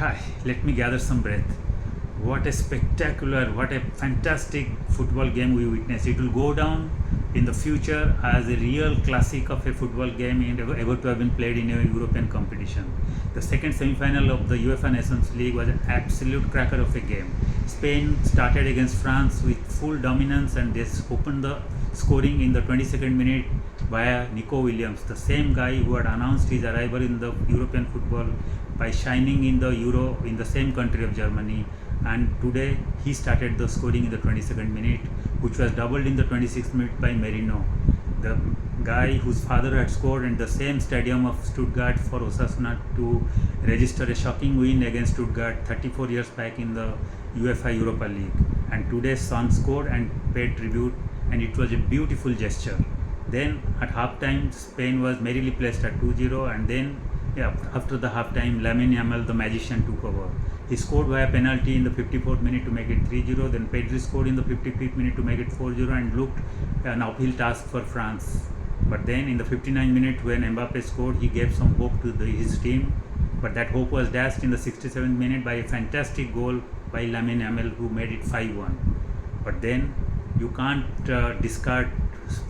Hi, let me gather some breath. What a spectacular, what a fantastic football game we witnessed. It will go down in the future as a real classic of a football game ever to have been played in a European competition. The second semi-final of the UEFA Nations League was an absolute cracker of a game. Spain started against France with full dominance and they opened the scoring in the 22nd minute via Nico Williams, the same guy who had announced his arrival in the European football by shining in the Euro in the same country of Germany. And today he started the scoring in the 22nd minute, which was doubled in the 26th minute by Merino, the guy whose father had scored in the same stadium of Stuttgart for Osasuna to register a shocking win against Stuttgart 34 years back in the UEFA Europa League. And today's son scored and paid tribute, and it was a beautiful gesture. Then at halftime, Spain was merrily placed at 2-0, and then after the halftime, Lamine Yamal, the magician, took over. He scored via penalty in the 54th minute to make it 3-0. Then Pedri scored in the 55th minute to make it 4-0 and looked an uphill task for France. But then in the 59th minute when Mbappe scored, he gave some hope to his team. But that hope was dashed in the 67th minute by a fantastic goal by Lamine Yamal, who made it 5-1. But then you can't discard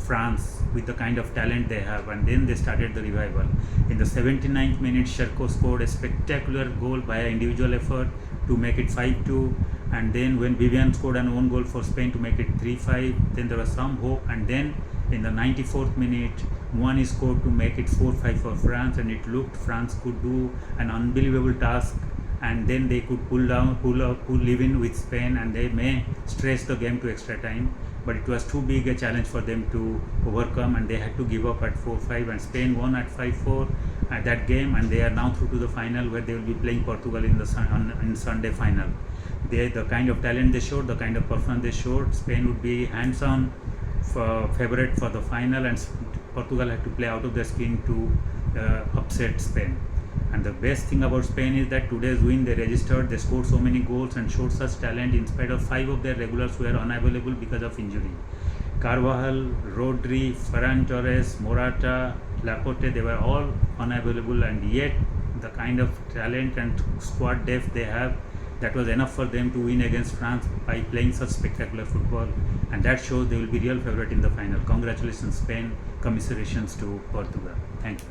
France with the kind of talent they have, and then they started the revival. In the 79th minute, Sherko scored a spectacular goal by an individual effort to make it 5-2, and then when Vivian scored an own goal for Spain to make it 3-5, then there was some hope, and then in the 94th minute, Moani scored to make it 4-5 for France, and it looked France could do an unbelievable task, and then they could pull even with Spain, and they may stretch the game to extra time. But it was too big a challenge for them to overcome, and they had to give up at 4-5, and Spain won at 5-4 at that game, and they are now through to the final where they will be playing Portugal in Sunday final. The kind of talent they showed, the kind of performance they showed, Spain would be hands-on favorite for the final, and Portugal had to play out of their skin to upset Spain. And the best thing about Spain is that today's win they registered, they scored so many goals and showed such talent in spite of 5 of their regulars who were unavailable because of injury. Carvajal, Rodri, Ferran Torres, Morata, Laporte, they were all unavailable, and yet the kind of talent and squad depth they have, that was enough for them to win against France by playing such spectacular football, and that shows they will be real favorite in the final. Congratulations Spain, commiserations to Portugal. Thank you.